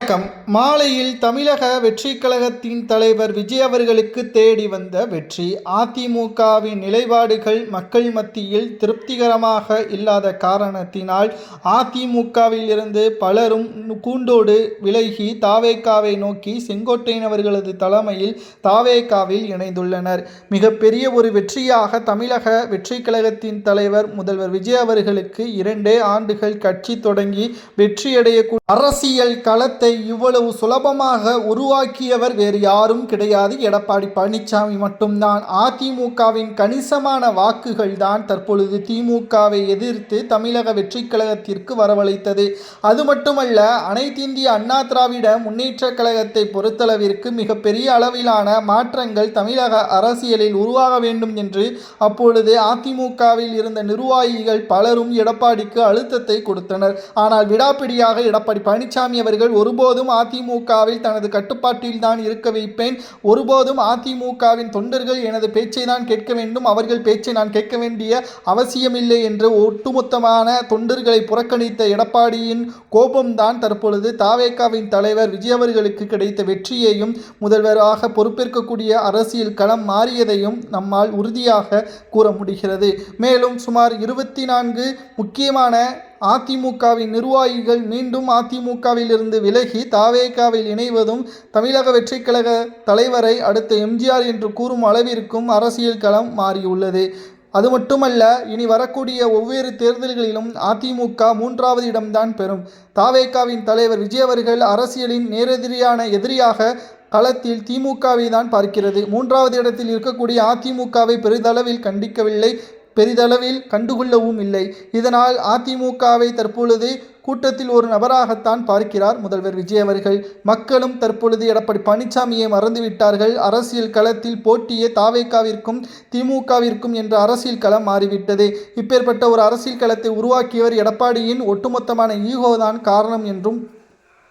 வணக்கம். மாலையில் தமிழக வெற்றிக் கழகத்தின் தலைவர் விஜய் அவர்களுக்கு தேடி வந்த வெற்றி. அதிமுகவின் நிலைப்பாடுகள் மக்கள் மத்தியில் திருப்திகரமாக இல்லாத காரணத்தினால் அதிமுகவில் இருந்து பலரும் கூண்டோடு விலகி தாவேகாவை நோக்கி செங்கோட்டையன் அவர்களது தலைமையில் தாவேகாவில் இணைந்துள்ளனர். மிகப்பெரிய ஒரு வெற்றியாக தமிழக வெற்றிக் கழகத்தின் தலைவர் முதல்வர் விஜய் அவர்களுக்கு 2 ஆண்டுகள் கட்சி தொடங்கி வெற்றியடையக்கூடிய அரசியல் களத்தை இவ்வளவு சுலபமாக உருவாக்கியவர் வேறு யாரும் கிடையாது, எடப்பாடி பழனிசாமி மட்டும்தான். அதிமுகவின் கணிசமான வாக்குகள் தான் தற்பொழுது திமுகவை எதிர்த்து தமிழக வெற்றிக் கழகத்திற்கு வரவழைத்தது. அது மட்டுமல்ல, அனைத்திந்திய அண்ணா திராவிட முன்னேற்ற கழகத்தை பொறுத்தளவிற்கு மிகப்பெரிய அளவிலான மாற்றங்கள் தமிழக அரசியலில் உருவாக வேண்டும் என்று அப்பொழுது அதிமுகவில் இருந்த நிர்வாகிகள் பலரும் எடப்பாடிக்கு அழுத்தத்தை கொடுத்தனர். ஆனால் விடாப்பிடியாக எடப்பாடி பழனிசாமி அவர்கள் ஒருபோதும் அதிமுகவில் தனது கட்டுப்பாட்டில் தான் இருக்க வைப்பேன், ஒருபோதும் அதிமுகவின் தொண்டர்கள் எனது பேச்சை தான் கேட்க வேண்டும், அவர்கள் பேச்சை நான் கேட்க வேண்டிய அவசியமில்லை என்று ஒட்டுமொத்தமான தொண்டர்களை புறக்கணித்த எடப்பாடியின் கோபம்தான் தற்பொழுது தாவேகாவின் தலைவர் விஜய் அவர்களுக்கு கிடைத்த வெற்றியையும் முதல்வராக பொறுப்பேற்கக்கூடிய அரசியல் களம் மாறியதையும் நம்மால் உறுதியாக கூற முடிகிறது. மேலும் சுமார் 24 முக்கியமான அதிமுகவின் நிர்வாகிகள் மீண்டும் அதிமுகவில் இருந்து விலகி தாவேகாவில் இணைவதும் தமிழக வெற்றிக் கழக தலைவரை அடுத்த எம்ஜிஆர் என்று கூறும் அளவிற்கும் அரசியல் களம் மாறியுள்ளது. அது மட்டுமல்ல, இனி வரக்கூடிய ஒவ்வொரு தேர்தல்களிலும் அதிமுக 3வது இடம்தான் பெறும். தாவேகாவின் தலைவர் விஜய் அவர்கள் அரசியலின் நேரெதிரியான எதிரியாக களத்தில் திமுகவை தான் பார்க்கிறது. 3வது இடத்தில் இருக்கக்கூடிய அதிமுகவை பெரிதளவில் கண்டிக்கவில்லை, பெரிதளவில் கண்டுகொள்ளவும் இல்லை. இதனால் அதிமுகவை தற்பொழுது கூட்டத்தில் ஒரு நபராகத்தான் பார்க்கிறார் முதல்வர் விஜய் அவர்கள். மக்களும் தற்பொழுது எடப்பாடி பழனிசாமியை மறந்துவிட்டார்கள். அரசியல் களத்தில் போட்டியே தாவேகாவிற்கும் திமுகவிற்கும் என்ற அரசியல் களம் மாறிவிட்டது. இப்பேற்பட்ட ஒரு அரசியல் களத்தை உருவாக்கியவர் எடப்பாடியின் ஒட்டுமொத்தமான ஈகோதான் காரணம் என்றும்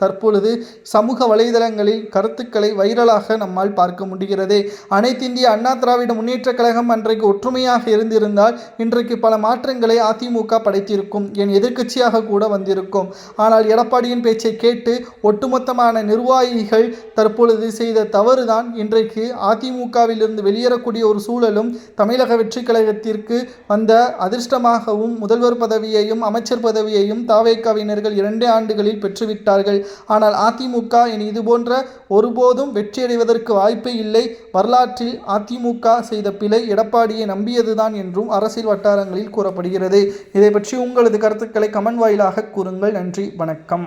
தற்பொழுது சமூக வலைதளங்களில் கருத்துக்களை வைரலாக நம்மால் பார்க்க முடிகிறது. அனைத்திந்திய அண்ணா திராவிட முன்னேற்ற கழகம் அன்றைக்கு ஒற்றுமையாக இருந்திருந்தால் இன்றைக்கு பல மாற்றங்களை அதிமுக படைத்திருக்கும், என் எதிர்க்கட்சியாக கூட வந்திருக்கும். ஆனால் எடப்பாடியின் பேச்சை கேட்டு ஒட்டுமொத்தமான நிர்வாகிகள் தற்பொழுது செய்த தவறுதான் இன்றைக்கு அதிமுகவில் இருந்து வெளியேறக்கூடிய ஒரு சூழலும் தமிழக வெற்றிக் கழகத்திற்கு வந்த அதிர்ஷ்டமாகவும் முதல்வர் பதவியையும் அமைச்சர் பதவியையும் தாவேகாவினர்கள் 2 ஆண்டுகளில் பெற்றுவிட்டார்கள். ஆனால் அதிமுக இனி இதுபோன்ற ஒருபோதும் வெற்றியடைவதற்கு வாய்ப்பே இல்லை. வரலாற்றில் அதிமுக செய்த பிழை எடப்பாடியை நம்பியதுதான் என்றும் அரசியல் வட்டாரங்களில் கூறப்படுகிறது. இதை பற்றி உங்களது கருத்துக்களை கமெண்ட் வாயிலாக கூறுங்கள். நன்றி, வணக்கம்.